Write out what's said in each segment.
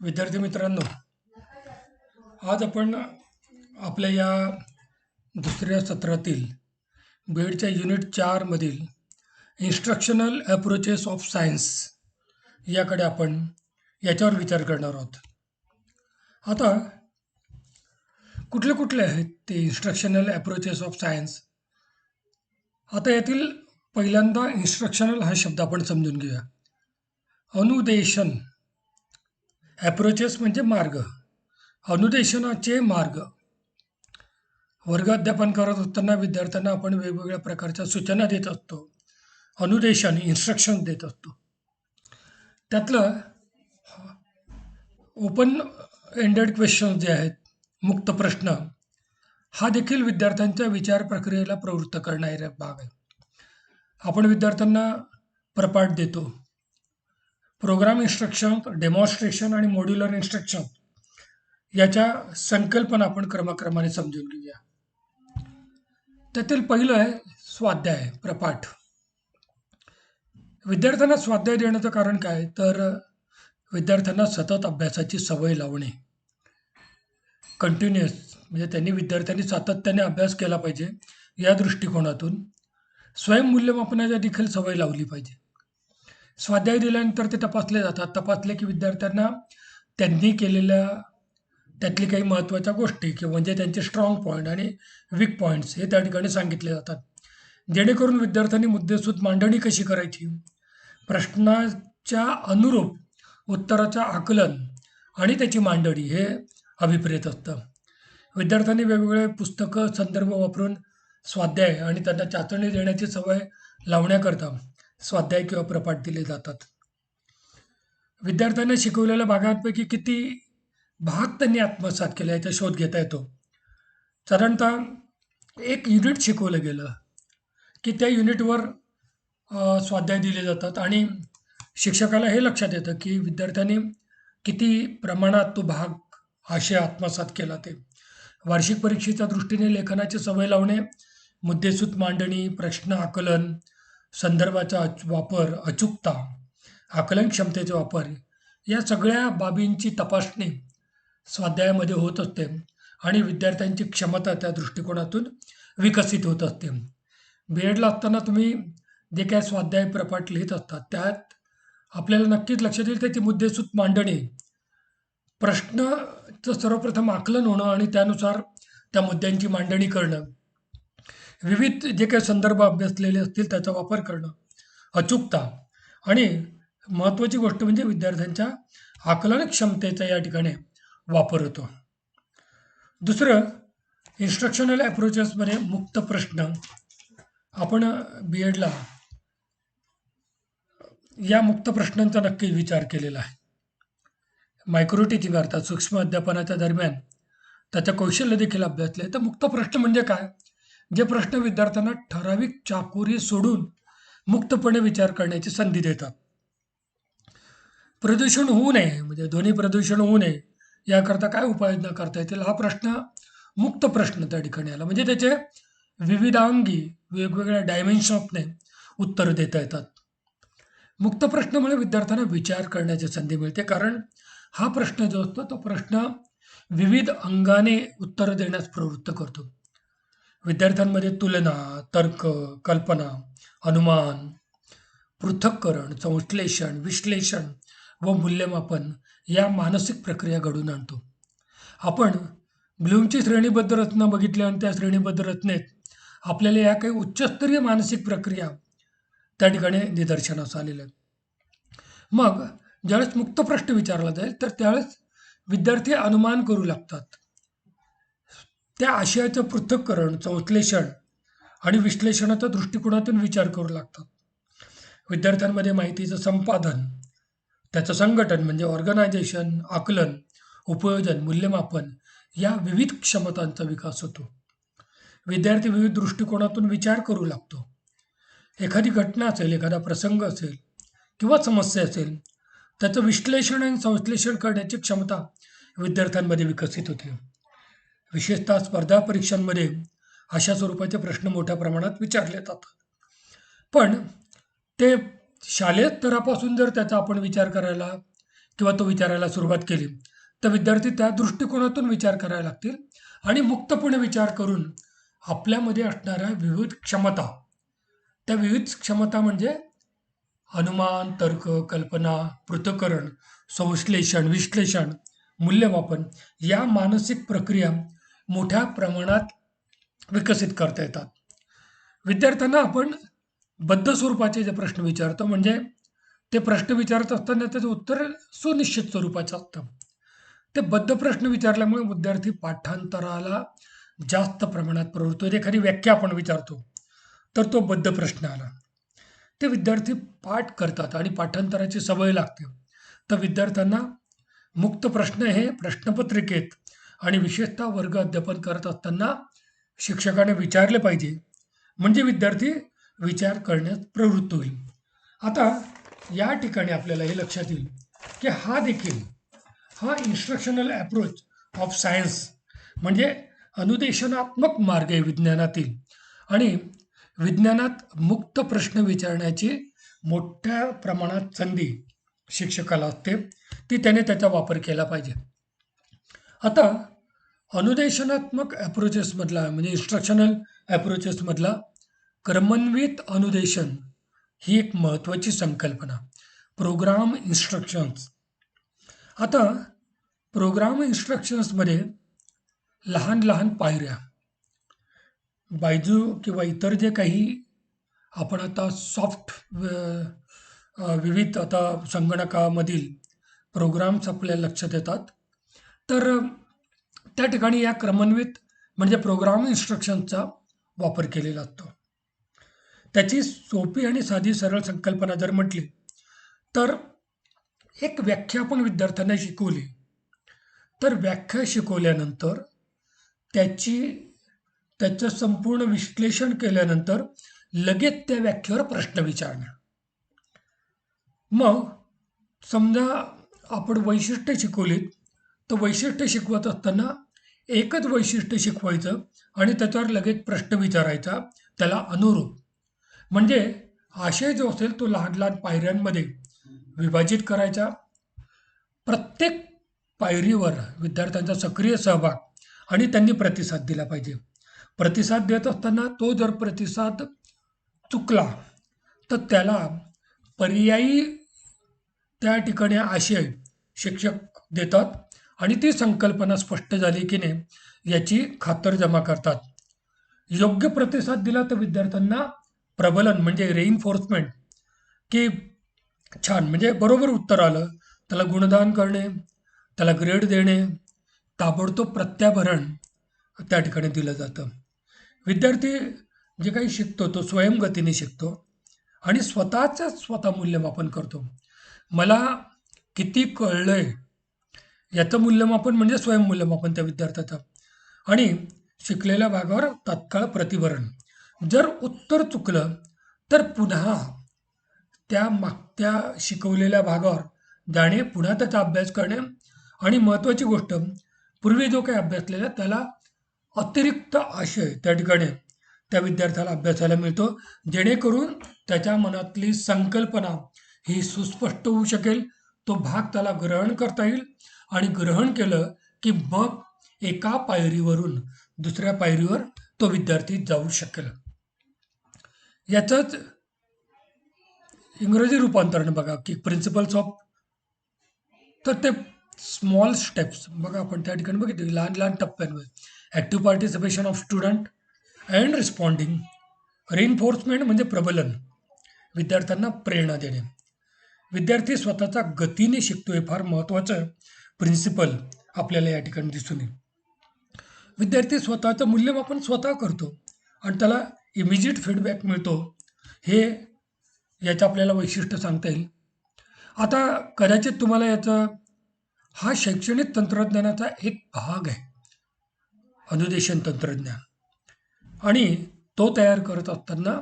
विद्यार्थी मित्रांनो, आज आपण आपल्या या दुसऱ्या सत्रातील बीएडच्या युनिट 4 मधील इन्स्ट्रक्शनल अप्रोचेस ऑफ सायन्स याकडे आपण याच्यावर विचार करणार आहोत. आता कुठले कुठले आहेत ते इन्स्ट्रक्शनल अप्रोचेस ऑफ सायन्स? आता यातील पहिल्यांदा इन्स्ट्रक्शनल हा शब्द आपण समजून घेऊया. अनुदेशन अप्रोचेस म्हणजे मार्ग, अनुदेशनाचे मार्ग. वर्ग अध्यापन करत असताना विद्यार्थ्यांना आपण वेगवेगळ्या प्रकारच्या सूचना देत असतो, अनुदेशन इन्स्ट्रक्शन देत असतो. त्यातलं ओपन एंडेड क्वेश्चन जे आहेत, मुक्त प्रश्न, हा देखील विद्यार्थ्यांच्या विचार प्रक्रियेला प्रवृत्त करणारा भाग आहे. आपण विद्यार्थ्यांना प्रपाठ देतो. प्रोग्राम इन्स्ट्रक्शन, डेमॉन्स्ट्रेशन आणि मॉड्युलर इन्स्ट्रक्शन याच्या संकल्पना आपण क्रमाक्रमाने समजून घेऊया. त्यातील पहिलं आहे स्वाध्याय, प्रपाठ. विद्यार्थ्यांना स्वाध्याय देण्याचं कारण काय? तर विद्यार्थ्यांना सतत अभ्यासाची सवय लावणे, कंटिन्युअस, म्हणजे विद्यार्थ्यांनी सातत्याने अभ्यास केला पाहिजे. या दृष्टिकोनातून स्वयंमूल्यमापनाची देखील सवय लावली पाहिजे. स्वाध्याय दिल्यानंतर ते तपासले जातात. तपासले की विद्यार्थ्यांना त्यांनी केलेल्या त्यातली काही महत्त्वाच्या गोष्टी किंवा म्हणजे त्यांचे स्ट्रॉंग पॉईंट आणि वीक पॉईंट्स हे त्या ठिकाणी सांगितले जातात, जेणेकरून विद्यार्थ्यांनी मुद्देसूद मांडणी कशी करायची, प्रश्नाच्या अनुरूप उत्तराचं आकलन आणि त्याची मांडणी हे अभिप्रेत असतं. विद्यार्थ्यांनी वेगवेगळे पुस्तकं, संदर्भ वापरून स्वाध्याय आणि त्यांना चाचणी देण्याची सवय लावण्याकरता स्वाध्याय किंवा प्रपाठ दिले जातात. विद्यार्थ्यांना शिकवलेल्या भागांपैकी किती भाग त्यांनी आत्मसात केला याचा शोध घेता येतो. साधारणतः एक युनिट शिकवलं गेलं की त्या युनिटवर स्वाध्याय दिले जातात आणि शिक्षकाला हे लक्षात येतं की विद्यार्थ्यांनी किती प्रमाणात तो भाग आशय आत्मसात केला. ते वार्षिक परीक्षेच्या दृष्टीने लेखनाची सवय लावणे, मुद्देसूद मांडणी, प्रश्न आकलन, संदर्भाचा वापर, अचूकता, आकलन क्षमतेचा वापर, या सगळ्या बाबींची तपासणी स्वाध्यायामध्ये होत असते आणि विद्यार्थ्यांची क्षमता त्या दृष्टिकोनातून विकसित होत असते. बी एडला असताना तुम्ही जे काय स्वाध्याय, प्रपाठ लिहित असतात त्यात आपल्याला नक्कीच लक्षात येईल त्याची मुद्देसूद मांडणी, प्रश्नाचं सर्वप्रथम आकलन होणं आणि त्यानुसार त्या मुद्द्यांची मांडणी करणं, विविध जे काही संदर्भ अभ्यासलेले असतील त्याचा वापर करणं, अचूकता आणि महत्त्वाची गोष्ट म्हणजे विद्यार्थ्यांच्या आकलन क्षमतेचा या ठिकाणी वापर होतो. दुसरं, इन्स्ट्रक्शनल अप्रोचेसमध्ये मुक्त प्रश्न. आपण बी एडला या मुक्त प्रश्नांचा नक्की विचार केलेला आहे. मायक्रो टीचिंग अर्थात सूक्ष्म अध्यापनाच्या दरम्यान त्याचं कौशल्य देखील अभ्यासले. तर मुक्त प्रश्न म्हणजे काय? जे प्रश्न विद्यार्थ्यांना ठराविक चाकोरी सोडून मुक्तपणे विचार करण्याची संधी देतात. प्रदूषण होऊ नये, म्हणजे ध्वनी प्रदूषण होऊ नये याकरता काय उपाययोजना करता येतील, हा प्रश्न मुक्त प्रश्न त्या ठिकाणी आला. म्हणजे त्याचे विविधांगी वेगवेगळ्या डायमेन्शनने उत्तर देता येतात. मुक्त प्रश्नामुळे विद्यार्थ्यांना विचार करण्याची संधी मिळते, कारण हा प्रश्न जो असतो तो प्रश्न विविध अंगाने उत्तर देण्यास प्रवृत्त करतो. विद्यार्थ्यांमध्ये तुलना, तर्क, कल्पना, अनुमान, पृथक्करण, संश्लेषण, विश्लेषण व मूल्यमापन या मानसिक प्रक्रिया घडून आणतो. आपण ब्लूमची श्रेणीबद्ध रचना बघितली आणि त्या श्रेणीबद्ध रचनेत आपल्याला या काही उच्चस्तरीय मानसिक प्रक्रिया त्या ठिकाणी निदर्शनास आलेल्या आहेत. मग ज्यावेळेस मुक्त प्रश्न विचारला जाईल तर त्यावेळेस विद्यार्थी अनुमान करू लागतात. त्या आशयाचं पृथक्करण, संश्लेषण आणि विश्लेषणाच्या दृष्टिकोनातून विचार करू लागतात. विद्यार्थ्यांमध्ये माहितीचं संपादन, त्याचं संघटन म्हणजे ऑर्गनायझेशन, आकलन, उपयोजन, मूल्यमापन या विविध क्षमतांचा विकास होतो. विद्यार्थी विविध दृष्टिकोनातून विचार करू लागतो. एखादी घटना असेल, एखादा प्रसंग असेल किंवा समस्या असेल, त्याचं विश्लेषण आणि संश्लेषण करण्याची क्षमता विद्यार्थ्यांमध्ये विकसित होते. विशेषतः स्पर्धा परीक्षांमध्ये अशा स्वरूपाचे प्रश्न मोठ्या प्रमाणात विचारले जातात. पण ते शालेय स्तरापासून जर त्याचा आपण विचार करायला किंवा तो विचारायला सुरुवात केली, तर विद्यार्थी त्या दृष्टिकोनातून विचार करायला लागतील आणि मुक्तपणे विचार करून आपल्यामध्ये असणाऱ्या विविध क्षमता, त्या विविध क्षमता म्हणजे अनुमान, तर्क, कल्पना, पृथक्करण, संश्लेषण, विश्लेषण, मूल्यमापन या मानसिक प्रक्रिया मोठ्या प्रमाणात विकसित करता येतात. विद्यार्थ्यांना आपण बद्ध स्वरूपाचे जे प्रश्न विचारतो, म्हणजे ते प्रश्न विचारत असताना त्याचं उत्तर सुनिश्चित स्वरूपाचं असतं. ते बद्ध प्रश्न विचारल्यामुळे विद्यार्थी पाठांतराला जास्त प्रमाणात प्रवृत्त होतो. एखादी व्याख्या आपण विचारतो, तर तो बद्ध प्रश्न आला. ते विद्यार्थी पाठ करतात आणि पाठांतराची सवय लागते. तर विद्यार्थ्यांना मुक्त प्रश्न हे प्रश्नपत्रिकेत आणि विशेषतः वर्ग अध्यापन करत असताना शिक्षकाने विचारले पाहिजे, म्हणजे विद्यार्थी विचार करण्यास प्रवृत्त होईल. आता या ठिकाणी आपल्याला हे लक्षात येईल की हा इन्स्ट्रक्शनल अप्रोच ऑफ सायन्स म्हणजे अनुदेशनात्मक मार्ग आहे विज्ञानातील, आणि विज्ञानात मुक्त प्रश्न विचारण्याची मोठ्या प्रमाणात संधी शिक्षकाला असते, ती त्याने त्याचा वापर केला पाहिजे. आता अनुदेशनात्मक अप्रोचेसमधला म्हणजे इन्स्ट्रक्शनल अप्रोचेसमधला क्रमन्वित अनुदेशन ही एक महत्त्वाची संकल्पना. Program instructions. आता प्रोग्राम इन्स्ट्रक्शन्समध्ये लहान लहान पायऱ्या, बायजू किंवा इतर जे काही आपण आता विविध आता संगणकामधील प्रोग्राम्स आपल्या लक्षात येतात, तर त्या ठिकाणी या क्रमन्वित म्हणजे प्रोग्राम इन्स्ट्रक्शनचा वापर केलेला असतो. त्याची सोपी आणि साधी सरळ संकल्पना जर म्हटली, तर एक व्याख्या आपण विद्यार्थ्यांना शिकवली, तर व्याख्या शिकवल्यानंतर त्याचं संपूर्ण विश्लेषण केल्यानंतर लगेच त्या व्याख्येवर प्रश्न विचारणं. मग समजा आपण वैशिष्ट्य शिकवलीत, तर वैशिष्ट्य शिकवत असताना एकच वैशिष्ट्य शिकवायचं आणि त्याच्यावर लगेच प्रश्न विचारायचा त्याला अनुरूप. म्हणजे आशय जो असेल तो लहान लहान पायऱ्यांमध्ये विभाजित करायचा. प्रत्येक पायरीवर विद्यार्थ्यांचा सक्रिय सहभाग आणि त्यांनी प्रतिसाद दिला पाहिजे. प्रतिसाद देत असताना तो जर प्रतिसाद चुकला, तर त्याला पर्यायी त्या ठिकाणी आशय शिक्षक देतात आणि ती संकल्पना स्पष्ट झाली की नाही याची खातरजमा करतात. योग्य प्रतिसाद दिला तर विद्यार्थ्यांना प्रबलन म्हणजे रेइन्फोर्समेंट, की छान म्हणजे बरोबर उत्तर आलं, त्याला गुणदान करणे, त्याला ग्रेड देणे, ताबडतोब प्रत्याभरण त्या ठिकाणी दिलं जातं. विद्यार्थी जे काही शिकतो तो स्वयंगतीने शिकतो आणि स्वतः मूल्यमापन करतो. मला किती कळलंय याचं मूल्यमापन म्हणजे स्वयंमूल्यमापन त्या विद्यार्थ्याचं, आणि शिकलेल्या भागावर तात्काळ प्रतिभरण. जर उत्तर चुकलं तर पुन्हा त्या मागच्या शिकवलेल्या भागावर जाणे, पुन्हा त्याचा अभ्यास करणे, आणि महत्त्वाची गोष्ट पूर्वी जो काही अभ्यासलेला त्याला अतिरिक्त आशय त्या ठिकाणी त्या विद्यार्थ्याला अभ्यासाला मिळतो, जेणेकरून त्याच्या मनातली संकल्पना ही सुस्पष्ट होऊ शकेल, तो भाग त्याला ग्रहण करता येईल, आणि ग्रहण केलं की मग एका पायरीवरून दुसऱ्या पायरीवर तो विद्यार्थी जाऊ शकेल. याचंच इंग्रजी रूपांतरण बघा की प्रिन्सिपल्स ऑफ, तर ते स्मॉल स्टेप्स बघा आपण त्या ठिकाणी बघितले लहान लहान टप्प्यांमध्ये. Active participation of student and responding. Reinforcement म्हणजे प्रबलन, विद्यार्थ्यांना प्रेरणा देणे. विद्यार्थी स्वतःचा गतीने शिकतोय, फार महत्त्वाचं प्रिन्सिपल आपल्याला या ठिकाणी दिसून येईल. विद्यार्थी स्वतःचं मूल्यमापन स्वतः करतो आणि त्याला इमिजिएट फीडबॅक मिळतो, हे याचं आपल्याला वैशिष्ट्य सांगता येईल. आता कदाचित तुम्हाला याचं हा शैक्षणिक तंत्रज्ञानाचा एक भाग आहे, अनुदेशन तंत्रज्ञान, आणि तो तयार करत असताना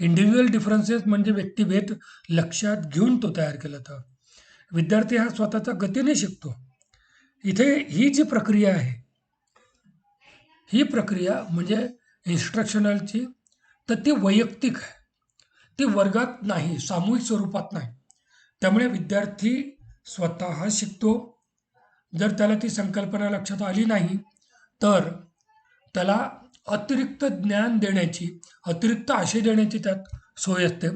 इंडिव्हिज्युअल डिफरन्सेस म्हणजे व्यक्तिभेद लक्षात घेऊन तो तयार केला होता. विद्यार्थी हा स्वतःच्या गतीने शिकतो. इथे ही जी प्रक्रिया आहे, ही प्रक्रिया म्हणजे इन्स्ट्रक्शनलची, तर ती वैयक्तिक आहे, ती वर्गात नाही, सामूहिक स्वरूपात नाही. त्यामुळे विद्यार्थी स्वतः शिकतो. जर त्याला ती संकल्पना लक्षात आली नाही, तर त्याला अतिरिक्त ज्ञान देण्याची, अतिरिक्त आशय देण्याची त्यात सोय असते.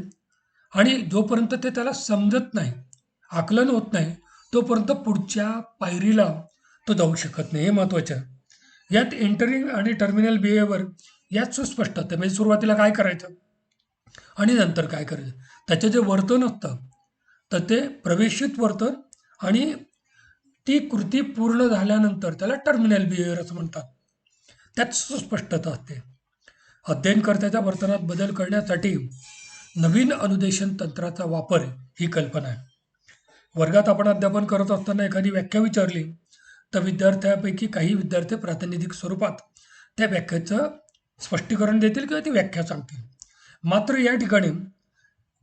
आणि जोपर्यंत ते त्याला समजत नाही, आकलन होत नाही, तोपर्यंत पुढच्या पायरीला तो जाऊ शकत नाही. हे महत्त्वाचं आहे. यात एंटरिंग आणि टर्मिनल बिहेवियर यात सुस्पष्ट असतं. म्हणजे सुरुवातीला काय करायचं आणि नंतर काय करायचं, त्याचं जे वर्तन असतं तर ते प्रवेशित वर्तन आणि ती कृती पूर्ण झाल्यानंतर त्याला टर्मिनल बिहेवियर असं म्हणतात. त्यात सुस्पष्टता असते. अध्ययनकर्त्याच्या वर्तनात बदल करण्यासाठी नवीन अनुदेशन तंत्राचा वापर ही कल्पना आहे. वर्गात आपण अध्यापन करत असताना एखादी व्याख्या विचारली तर विद्यार्थ्यापैकी काही विद्यार्थी प्रातिनिधिक स्वरूपात त्या व्याख्येचं स्पष्टीकरण देतील किंवा ती व्याख्या सांगतील. मात्र या ठिकाणी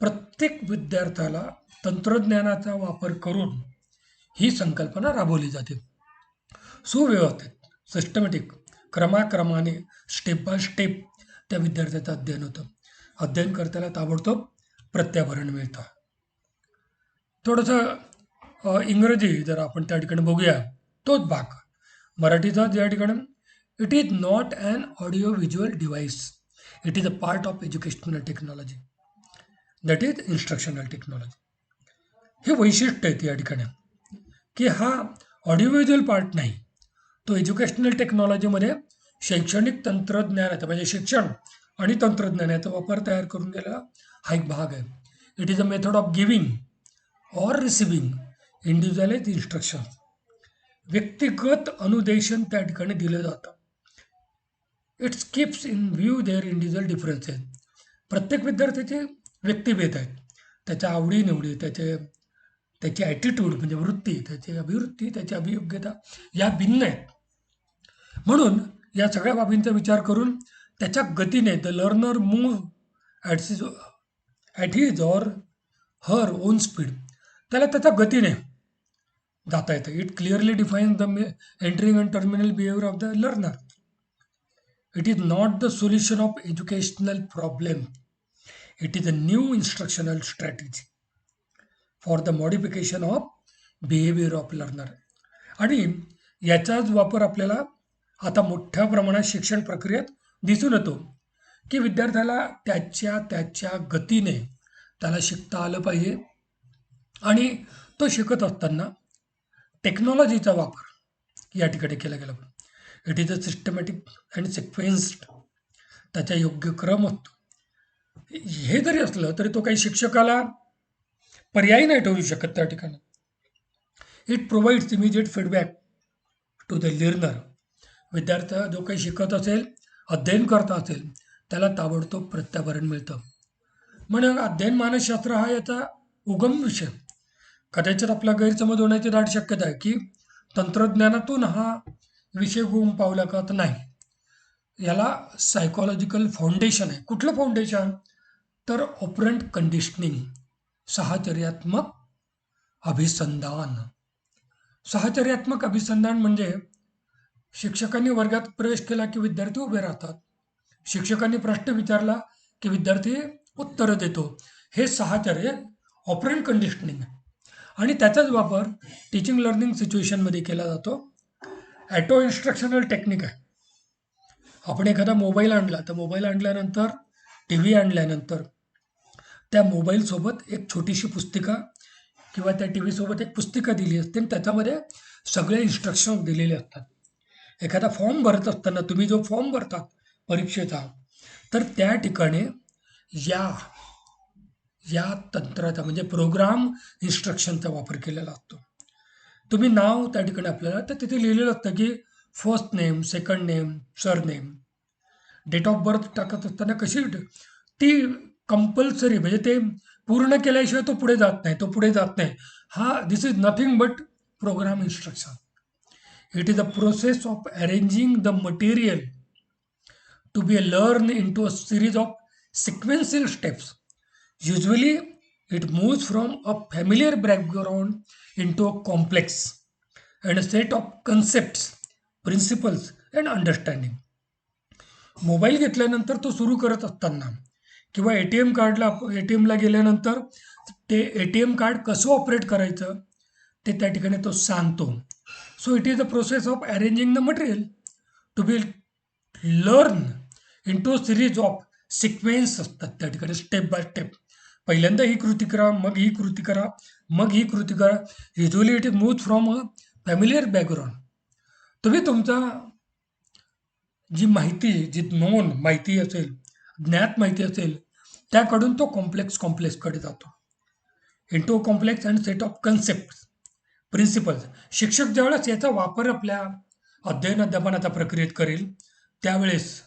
प्रत्येक विद्यार्थ्याला तंत्रज्ञानाचा वापर करून ही संकल्पना राबवली जाते. सुव्यवस्थित, सिस्टमॅटिक, क्रमाक्रमाने, स्टेप बाय स्टेप त्या विद्यार्थ्याचं अध्ययन होतं. अध्ययनकर्त्याला ताबडतोब प्रत्याभरण मिळतं. थोडंसं इंग्रजी जर आपण त्या ठिकाणी बघूया, तोच भाग मराठीचा ज्या ठिकाणी, it is not an audio visual device, it is a part of educational technology, that is instructional technology. हे वैशिष्ट्य आहे या ठिकाणी की हा ऑडिओ व्हिज्युअल पार्ट नाही, तो एज्युकेशनल टेक्नॉलॉजीमध्ये शैक्षणिक तंत्रज्ञानाचा म्हणजे शिक्षण आणि तंत्रज्ञानाचा वापर तयार करून गेलेला हा एक भाग आहे. It is a method of giving or receiving individualize instruction. व्यक्तिगत अनुदेशन त्या ठिकाणी दिलं जातं. It keeps in view their individual differences. प्रत्येक विद्यार्थ्याचे व्यक्तिभेद आहेत, त्याच्या आवडीनिवडी, त्याची ॲटिट्यूड म्हणजे वृत्ती, त्याची अभिवृत्ती, त्याची अभियोग्यता या भिन्न आहेत. म्हणून या सगळ्या बाबींचा विचार करून त्याच्या गतीने the learner move at his or her own speed, त्याला त्याच्या गतीने जाता येतं. It clearly defines the entering and terminal behaviour of the learner. It is not the solution of educational problem, it is a new instructional strategy for the modification of behaviour of learner. आणि याचाच वापर आपल्याला आता मोठ्या प्रमाणात शिक्षण प्रक्रियेत दिसून येतो की विद्यार्थ्याला त्याच्या गतीने त्याला शिकता आलं पाहिजे. आणि तो शिकत असताना टेक्नॉलॉजीचा वापर या ठिकाणी केला गेला पाहिजे. It is a systematic and sequenced, त्याचा योग्य क्रम असतो. हे जरी असलं तरी तो काही शिक्षकाला पर्यायी नाही ठेवू शकत त्या ठिकाणी. It provides immediate feedback to the learner. विद्यार्थी जो काही शिकत असेल, अध्ययन करत असेल, त्याला ताबडतोब प्रत्याभरण मिळतं. म्हणून अध्ययन मानसशास्त्र हा याचा उगम विषय. कदाचित आपला गैरसमज होण्याची दाट शक्यता आहे की तंत्रज्ञानातून हा विषय गुम पावला का, तर नाही. याला सायकोलॉजिकल फाउंडेशन आहे. कुठलं फाउंडेशन, तर ऑपरंट कंडिशनिंग, साहचर्यात्मक अभिसंधान. साहचर्यात्मक अभिसंधान म्हणजे शिक्षकांनी वर्गात प्रवेश केला की विद्यार्थी उभे राहतात, शिक्षकांनी प्रश्न विचारला की विद्यार्थी उत्तर देतो. हे साहचर्य ऑपरंट कंडिशनिंग आहे. आणि त्याचाच वापर टीचिंग लर्निंग सिच्युएशनमध्ये केला जातो. ॲटो इन्स्ट्रक्शनल टेक्निक आहे. आपण एखादा मोबाईल आणला तर मोबाईल आणल्यानंतर, टी व्ही आणल्यानंतर त्या मोबाईलसोबत एक छोटीशी पुस्तिका किंवा त्या टी व्हीसोबत एक पुस्तिका दिली असते आणि त्याच्यामध्ये सगळे इन्स्ट्रक्शन दिलेले असतात. एखादा फॉर्म भरत असताना तुम्ही जो फॉर्म भरता परीक्षेचा, तर त्या ठिकाणी या तंत्राचा म्हणजे प्रोग्राम इन्स्ट्रक्शनचा वापर केलेला असतो. तुम्ही नाव त्या ठिकाणी आपल्याला तर तिथे लिहिलेलं असतं की first name, second name, surname. Date of birth टाकत असताना कशी ती कंपल्सरी, म्हणजे ते पूर्ण केल्याशिवाय तो पुढे जात नाही. हा this is nothing but program instruction. It is a process of arranging the material to be learned into a series of sequential steps. Usually, it moves from a familiar background into a complex and a set of concepts, principles and understanding. Mobile घेतल्यानंतर तो सुरू करत असताना किंवा A T एमला गेल्यानंतर ते A T M card कसं ऑपरेट करायचं ते त्या ठिकाणी तो सांगतो. So it is the process of arranging the material to be learn into series of sequence असतात त्या ठिकाणी स्टेप बाय स्टेप. पहिल्यांदा ही कृती करा, मग ही कृती करा, मग ही कृती करा. Usually it is move from a familiar background. तुम्ही तुमचा जी माहिती, जी नोन माहिती असेल, ज्ञात माहिती असेल, त्याकडून तो कॉम्प्लेक्सकडे जातो. Into complex and set of concept principles. शिक्षक ज्यावेळेस याचा वापर आपल्या अध्ययन अध्यापनाच्या प्रक्रियेत करेल, त्यावेळेस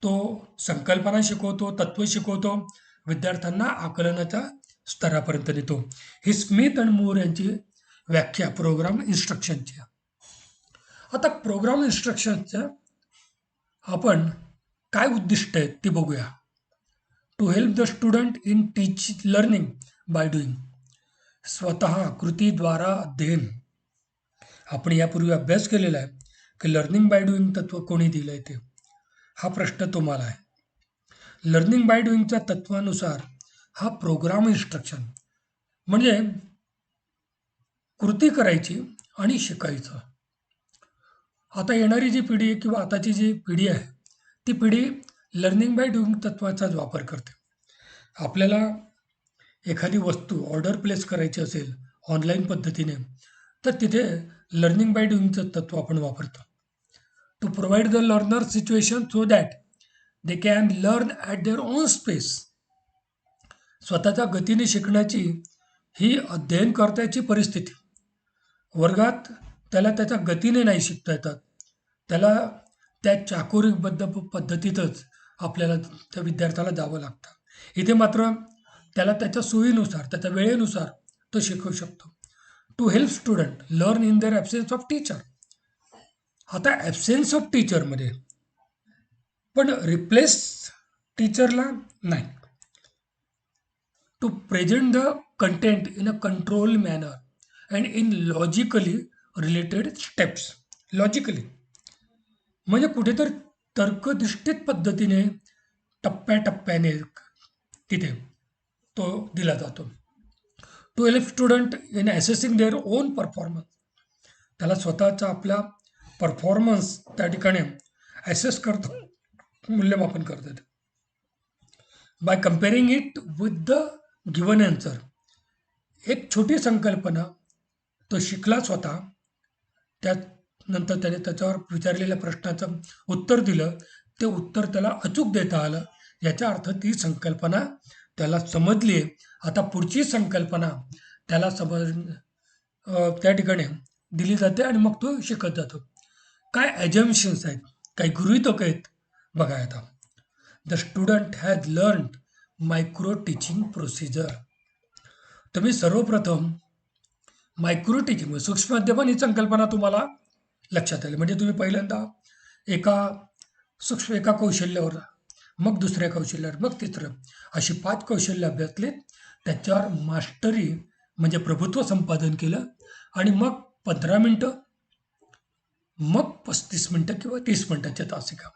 तो संकल्पना शिकवतो, तत्व शिकवतो, विद्यार्थ्यांना आकलनाच्या स्तरापर्यंत नेतो. ही स्मिथ आणि मूर यांची व्याख्या प्रोग्राम इन्स्ट्रक्शनची. आता प्रोग्राम इन्स्ट्रक्शनचं आपण काय उद्दिष्ट आहेत ते बघूया. To help the student in learning by doing. स्वतः कृतीद्वारा अध्ययन. आपण यापूर्वी अभ्यास केलेला आहे की लर्निंग बाय डुईंग तत्व कोणी दिलंय ते. हा प्रश्न तुम्हाला आहे. लर्निंग बाय डुईंगच्या तत्वानुसार हा प्रोग्राम इन्स्ट्रक्शन म्हणजे कृती करायची आणि शिकायचं. आता येणारी जी पिढी किंवा आताची जी पिढी आहे, ती पिढी लर्निंग बाय डुईंग तत्वाचाच वापर करते. आपल्याला एखादी वस्तू ऑर्डर प्लेस करायची असेल ऑनलाईन पद्धतीने, तर तिथे लर्निंग बाय डुईंगचं तत्व आपण वापरतो. To provide the learner situation so that they can learn at their own space. स्वतःच्या गतीने शिकण्याची ही अध्ययन करण्याची परिस्थिती. वर्गात त्याला त्याच्या गतीने नाही शिकता येतात. त्याला त्या चाकोरीबद्ध पद्धतीतच आपल्याला त्या विद्यार्थ्याला जावं लागतं. इथे मात्र त्याला त्याच्या सोयीनुसार, त्याच्या वेळेनुसार तो शिकवू शकतो. To help student learn in their absence of teacher. आता ॲब्सेन्स ऑफ टीचरमध्ये पण रिप्लेस टीचरला नाही. To present the content in a control manner and in logically related steps. Logically म्हणजे कुठेतरी तर्कनिष्ठित पद्धतीने टप्प्याटप्प्याने तिथे तो दिला जातो. To help student in assessing their own performance. त्याला स्वतःचा आपला परफॉर्मन्स त्या ठिकाणी ॲसेस करतो, मूल्यमापन करतात. By comparing it with the given answer. एक छोटी संकल्पना तो शिकला स्वतः, त्यानंतर त्याने त्याच्यावर विचारलेल्या प्रश्नाचं उत्तर दिलं, ते उत्तर त्याला अचूक देता आलं, याचा अर्थ ती संकल्पना त्याला समजली आहे. आता पुढची संकल्पना त्याला त्या ठिकाणी दिली जाते आणि मग तो शिकत जातो. काय ॲजम्पशन्स आहेत, काही गृहीतक आहेत बघा. आता the student has learn micro teaching procedure. तुम्ही सर्वप्रथम मायक्रो टीचिंग सूक्ष्म अध्यापन ही संकल्पना तुम्हाला लक्षात आली. म्हणजे तुम्ही पहिल्यांदा एका कौशल्यावर, मग दुसऱ्या कौशल्यावर, मग तिसरं, अशी 5 कौशल्य अभ्यासलीत. त्याच्यावर मास्टरी म्हणजे प्रभुत्व संपादन केलं आणि मग 15 मिनटं, मग 35 मिनटं किंवा 30 मिनटाच्या तासिका.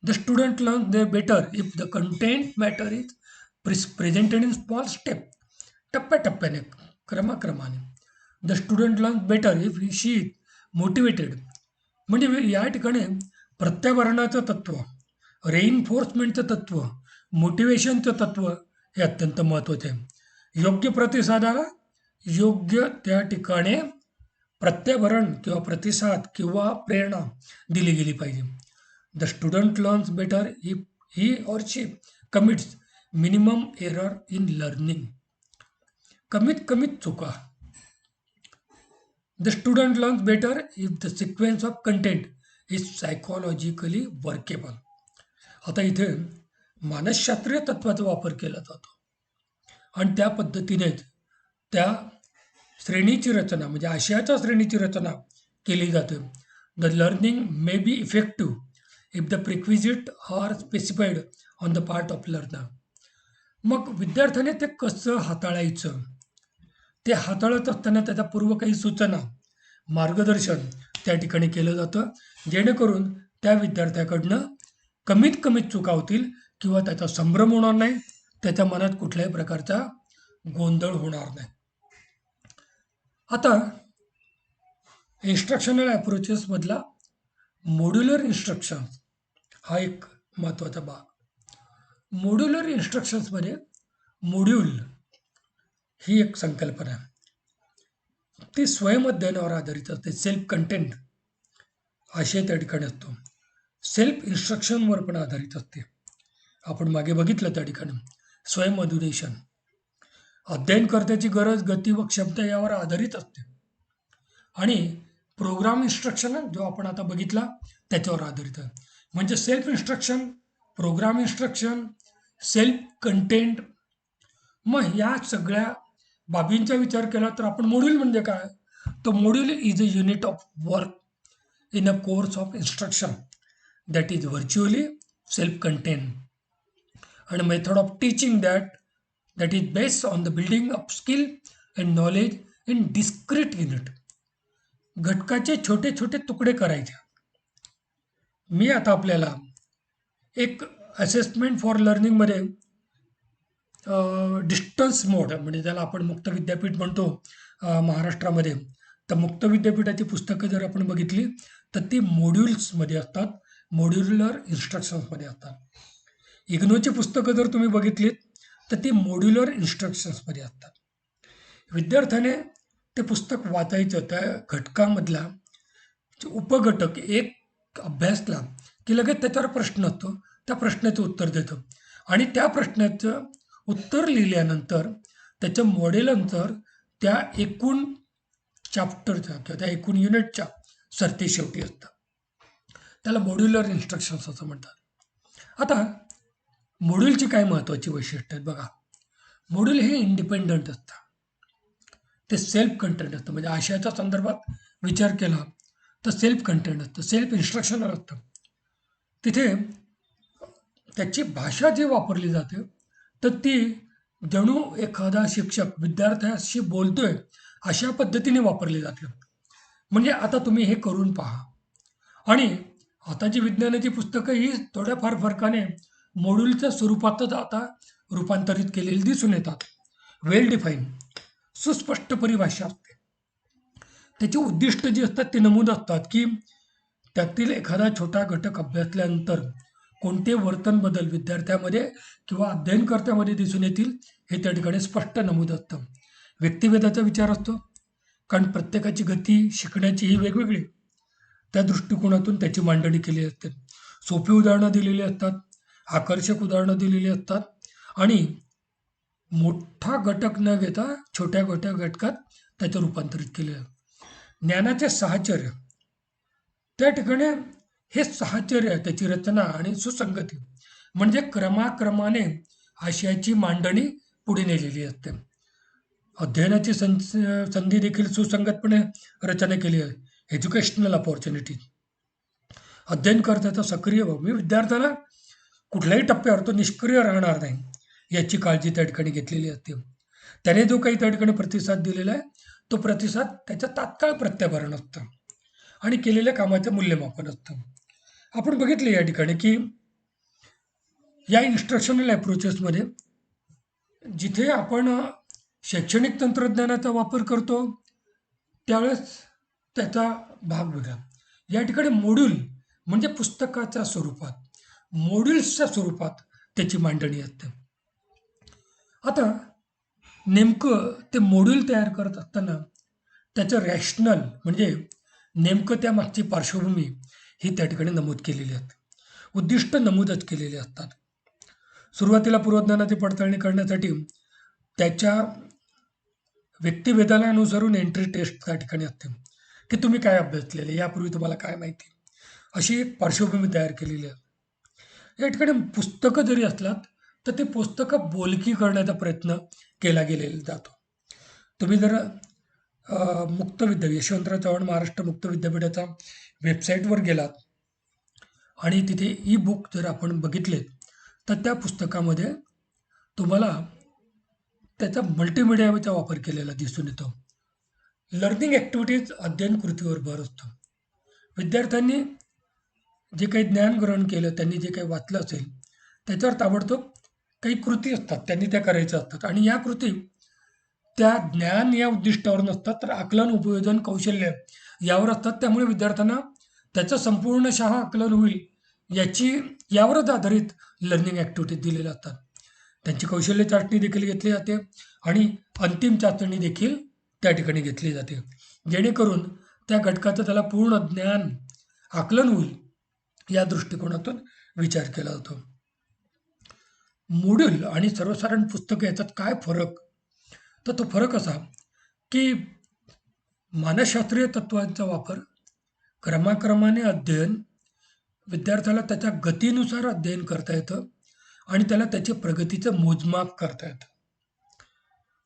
The student learn they better if the content matter is presented in small step. टप्प्याटप्प्याने, क्रमाक्रमाने. The student learn better if she is motivated. म्हणजे या ठिकाणी प्रत्याभरणाचं तत्व, रेइन्फोर्समेंटचं तत्व, मोटिवेशनचं तत्व हे अत्यंत महत्त्वाचे आहे. योग्य प्रतिसादाला योग्य त्या ठिकाणी प्रत्याभरण किंवा प्रतिसाद किंवा प्रेरणा दिली गेली पाहिजे. The student learns better if he or she commits minimum error in learning. कमीत कमीत चुका. The student learns better if the sequence of content is psychologically workable. आता इथे मानसशास्त्रीय तत्वाचा वापर केला जातो आणि त्या पद्धतीनेच त्या श्रेणीची रचना, म्हणजे आशयाच्या श्रेणीची रचना केली जाते. The learning may be effective if the prerequisite are specified on the part of learner. मग विद्यार्थ्याने ते कसं हाताळायचं, ते हाताळत असताना त्याच्या पूर्व काही सूचना, मार्गदर्शन त्या ठिकाणी केलं जातं, जेणेकरून त्या विद्यार्थ्याकडनं कमीत कमीत चुका होतील किंवा त्याचा संभ्रम होणार नाही, त्याच्या मनात कुठल्याही प्रकारचा गोंधळ होणार नाही. आता इन्स्ट्रक्शनल अप्रोचेसमधला मॉड्युलर इन्स्ट्रक्शन हा एक महत्त्वाचा भाग. मॉड्युलर इन्स्ट्रक्शन्समध्ये मॉड्यूल ही एक संकल्पना आहे. ती स्वयंअध्ययनावर आधारित असते. सेल्फ कंटेंट आशय त्या ठिकाणी असतो. सेल्फ इन्स्ट्रक्शनवर पण आधारित असते. आपण मागे बघितलं त्या ठिकाणी स्वयंअधुदेशन. अध्ययनकर्त्याची गरज, गती व क्षमता यावर आधारित असते. आणि प्रोग्राम इन्स्ट्रक्शन जो आपण आता बघितला त्याच्यावर आधारित आहे. म्हणजे self instruction, program instruction, self content. मग या सगळ्या बाबींचा विचार केला तर आपण मॉड्यूल म्हणजे काय, तर module is a unit of work in a course of instruction that is virtually self-contained and a method of teaching that is based on the building of skill and knowledge in discrete unit. घटकाचे छोटे छोटे तुकडे करायचे. मी आता आपल्याला एक assessment for लर्निंगमध्ये distance मोड म्हणजे त्याला आपण मुक्त विद्यापीठ म्हणतो महाराष्ट्रामध्ये, तर मुक्त विद्यापीठाची पुस्तकं जर आपण बघितली तर ती मॉड्यूल्समध्ये असतात, मॉड्युलर इन्स्ट्रक्शन्समध्ये असतात. इग्नोची पुस्तकं जर तुम्ही बघितलीत तर ती मॉड्युलर इन्स्ट्रक्शन्समध्ये असतात. विद्यार्थ्याने ते पुस्तक वाचायचं, त्या घटकामधला उपघटक एक अभ्यासला की लगेच त्याच्यावर प्रश्न असतो, त्या प्रश्नाचं उत्तर देतं आणि त्या प्रश्नाचं उत्तर लिहिल्यानंतर त्याचं मॉडेलनंतर त्या एकूण चॅप्टरच्या किंवा त्या एकूण युनिटच्या सरते शेवटी असतं. त्याला मॉड्युलर इन्स्ट्रक्शन्स असं म्हणतात. आता मॉड्यूलची काय महत्त्वाची वैशिष्ट्य आहेत बघा. मॉड्यूल हे इंडिपेंडंट असतं, ते सेल्फ कंटेंट असतं. म्हणजे आशयाच्या संदर्भात विचार केला तर सेल्फ कंटेंट असतं, सेल्फ इन्स्ट्रक्शनल असतं. तिथे त्याची भाषा जी वापरली जाते तर ती जणू एखादा शिक्षक विद्यार्थ्याशी बोलतोय अशा पद्धतीने वापरली जाते. म्हणजे आता तुम्ही हे करून पहा. आणि आता जी विज्ञानाची पुस्तकं ही थोड्याफार फरकाने मॉड्यूलच्या स्वरूपातच आता रूपांतरित केलेली दिसून येतात. वेल डिफाईन, सुस्पष्ट परिभाषा असते. त्याची उद्दिष्ट जी असतात ते नमूद असतात की त्यातील एखादा छोटा घटक अभ्यासल्यानंतर कोणते वर्तन बदल विद्यार्थ्यामध्ये किंवा अध्ययनकर्त्यामध्ये दिसून येतील हे त्या ठिकाणी स्पष्ट नमूद असतं. व्यक्तिभेदाचा विचार असतो, कारण प्रत्येकाची गती शिकण्याची ही वेगवेगळी, त्या दृष्टिकोनातून त्याची मांडणी केली असते. सोपी उदाहरणं दिलेली असतात, आकर्षक उदाहरणं दिलेली असतात आणि मोठा घटक न घेता छोट्या छोट्या घटकात त्याचं रूपांतरित केले. ज्ञानाचे साहचर्य, त्या ठिकाणी हे साहचर्य, त्याची रचना आणि सुसंगती म्हणजे क्रमाक्रमाने आशयाची मांडणी पुढे नेलेली असते. अध्ययनाची संधी देखील सुसंगतपणे रचना केली आहे. एज्युकेशनल अपॉर्च्युनिटी, अध्ययनकर्त्याचा सक्रिय भाग, मी विद्यार्थ्याला कुठल्याही टप्प्यावर तो निष्क्रिय राहणार नाही याची काळजी त्या ठिकाणी घेतलेली असते. त्याने जो काही त्या ठिकाणी प्रतिसाद दिलेला आहे तो प्रतिसाद त्याच्या तात्काळ प्रत्याभरण असतं आणि केलेल्या कामाचं मूल्यमापन असतं. आपण बघितले या ठिकाणी की या इन्स्ट्रक्शनल अप्रोचेसमध्ये जिथे आपण शैक्षणिक तंत्रज्ञानाचा वापर करतो त्यावेळेस त्याचा भाग वेगळा. या ठिकाणी मॉड्यूल म्हणजे पुस्तकाच्या स्वरूपात, मॉड्यूल्सच्या स्वरूपात त्याची मांडणी असते. आता नेमकं ते मॉड्यूल तयार करत असताना त्याचं रॅशनल म्हणजे नेमकं त्या मागची पार्श्वभूमी ही त्या ठिकाणी नमूद केलेली असते, उद्दिष्ट नमूदच केलेली असतात. सुरुवातीला पूर्वज्ञानाची पडताळणी करण्यासाठी त्याच्या व्यक्तिभेदाला अनुसरून एंट्री टेस्ट त्या ठिकाणी असते की तुम्ही काय अभ्यासलेले, यापूर्वी तुम्हाला काय माहिती, अशी एक पार्श्वभूमी तयार केलेली आहे. या ठिकाणी पुस्तकं जरी असलात तर ते पुस्तकं बोलकी करण्याचा प्रयत्न केला गेलेला जातो. तुम्ही जर मुक्त विद्यापीठ, यशवंतराव चव्हाण महाराष्ट्र मुक्त विद्यापीठाचा वेबसाईटवर गेलात आणि तिथे ई बुक जर आपण बघितलेत तर त्या पुस्तकामध्ये तुम्हाला त्याचा मल्टीमीडियाचा वापर केलेला दिसून येतो. लर्निंग ॲक्टिव्हिटीज अध्ययन कृतीवर भर असतो. विद्यार्थ्यांनी जे काही ज्ञान ग्रहण केलं, त्यांनी जे काही वाचलं असेल त्याच्यावर ताबडतोब काही कृती असतात, त्यांनी त्या करायच्या असतात आणि या कृती त्या ज्ञान या उद्दिष्टावर नसतात तर आकलन, उपयोजन, कौशल्य यावर असतात. त्यामुळे विद्यार्थ्यांना त्याचं संपूर्णशः आकलन होईल यावरच आधारित लर्निंग ॲक्टिव्हिटीज दिलेल्या असतात. त्यांची कौशल्य चाचणी देखील घेतली जाते आणि अंतिम चाचणी देखील त्या ठिकाणी घेतली जाते, जेणेकरून त्या घटकाचं त्याला पूर्ण ज्ञान आकलन होईल या दृष्टिकोनातून विचार केला जातो. मॉड्यूल आणि सर्वसाधारण पुस्तकं याच्यात काय फरक? तर तो फरक असा की मानसशास्त्रीय तत्त्वांचा वापर, क्रमाक्रमाने अध्ययन, विद्यार्थ्याला त्याच्या गतीनुसार अध्ययन करता येतं आणि त्याला त्याच्या प्रगतीचं मोजमाप करता येतं.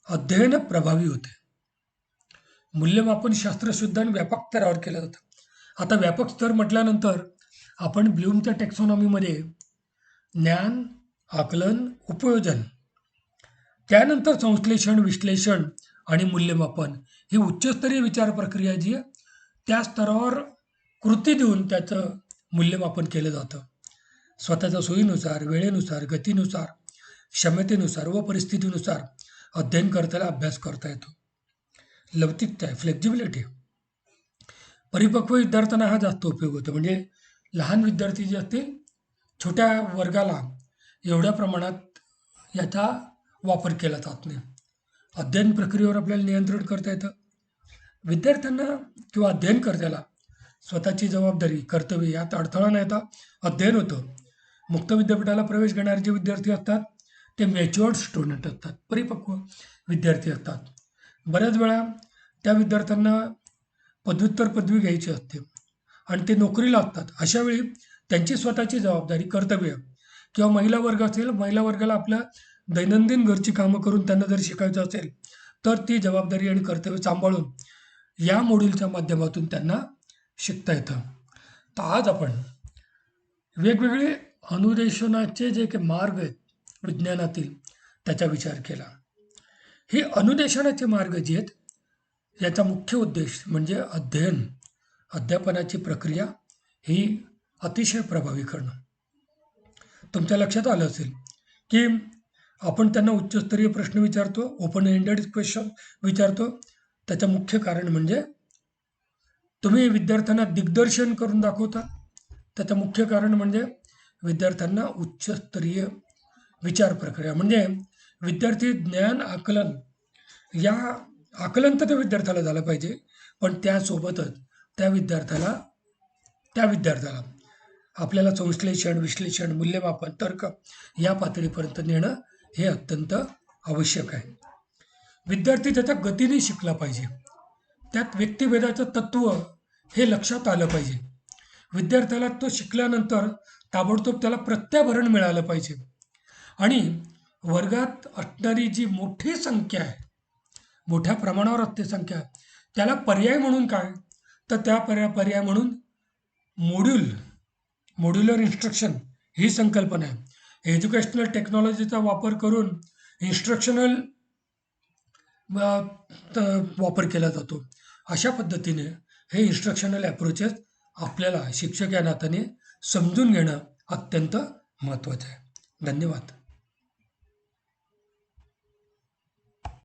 अध्ययन प्रभावी होते. मूल्यमापन शास्त्रशुद्ध आणि व्यापक स्तरावर केलं जातं. आता व्यापक स्तर म्हटल्यानंतर आपण ब्लूमच्या टेक्सॉनॉमीमध्ये ज्ञान, आकलन, उपयोजन, त्यानंतर संश्लेषण, विश्लेषण आणि मूल्यमापन ही उच्चस्तरीय विचार प्रक्रिया जी आहे त्या स्तरावर कृती देऊन त्याचं मूल्यमापन केलं जातं. स्वतःच्या सोयीनुसार, वेळेनुसार, गतीनुसार, क्षमतेनुसार व परिस्थितीनुसार अध्ययन करताना अभ्यास करता येतो. लवचिकता आहे, फ्लेक्झिबिलिटी. परिपक्व विद्यार्थ्यांना हा जास्त उपयोग होतो. म्हणजे लहान विद्यार्थी जे असतील, छोट्या वर्गाला एवढ्या प्रमाणात याचा वापर केला जात नाही. अध्ययन प्रक्रियेवर आपल्याला नियंत्रण करता येतं. विद्यार्थ्यांना किंवा अध्ययनकर्त्याला स्वतःची जबाबदारी, कर्तव्य यात अडथळा न येता अध्ययन होतं. मुक्त विद्यापीठाला प्रवेश घेणारे जे विद्यार्थी असतात ते मॅच्युअर्ड स्टुडंट असतात, परिपक्व विद्यार्थी असतात. बऱ्याच वेळा त्या विद्यार्थ्यांना पदव्युत्तर पदवी घ्यायची असते आणि ते नोकरीला असतात. अशा वेळी त्यांची स्वतःची जबाबदारी, कर्तव्य किंवा महिला वर्ग असेल, महिला वर्गाला आपल्या दैनंदिन घरची कामं करून त्यांना जर शिकायचं असेल तर ती जबाबदारी आणि कर्तव्य सांभाळून या मॉड्यूलच्या माध्यमातून त्यांना शिकता येतं. तर आज आपण वेगवेगळे अनुदेशनाचे जे काही मार्ग आहेत विज्ञानातील त्याचा विचार केला. हे अनुदेशनाचे मार्ग जे आहेत याचा मुख्य उद्देश म्हणजे अध्यापनाची प्रक्रिया ही अतिशय प्रभावी करणं. तुमच्या लक्षात आलं असेल की आपण त्यांना उच्चस्तरीय प्रश्न विचारतो, ओपन एंडेड क्वेश्चन विचारतो. त्याचं मुख्य कारण म्हणजे तुम्ही विद्यार्थ्यांना दिग्दर्शन करून दाखवता. त्याचं मुख्य कारण म्हणजे विद्यार्थ्यांना उच्चस्तरीय विचार प्रक्रिया, म्हणजे विद्यार्थी ज्ञान आकलन तर त्या विद्यार्थ्याला झालं पाहिजे, पण त्यासोबतच त्या विद्यार्थ्याला आपल्याला संश्लेषण, विश्लेषण, मूल्यमापन, तर्क या पातळीपर्यंत नेणं हे अत्यंत आवश्यक आहे. विद्यार्थी त्याच्या गतीने शिकला पाहिजे. त्यात व्यक्तिभेदाचं तत्त्व हे लक्षात आलं पाहिजे. विद्यार्थ्याला तो शिकल्यानंतर ताबडतोब त्याला प्रत्याभरण मिळालं पाहिजे आणि वर्गात असणारी जी मोठी संख्या आहे, मोठ्या प्रमाणावर असते संख्या, त्याला पर्याय म्हणून काय? तर त्या पर्याय म्हणून मॉड्युलर इन्स्ट्रक्शन ही संकल्पना आहे. एज्युकेशनल टेक्नॉलॉजीचा वापर करून इन्स्ट्रक्शनल वापर केला जातो. अशा पद्धतीने हे इन्स्ट्रक्शनल अप्रोचेस आपल्याला शिक्षक या नात्याने समजून घेणं अत्यंत महत्त्वाचं आहे. धन्यवाद.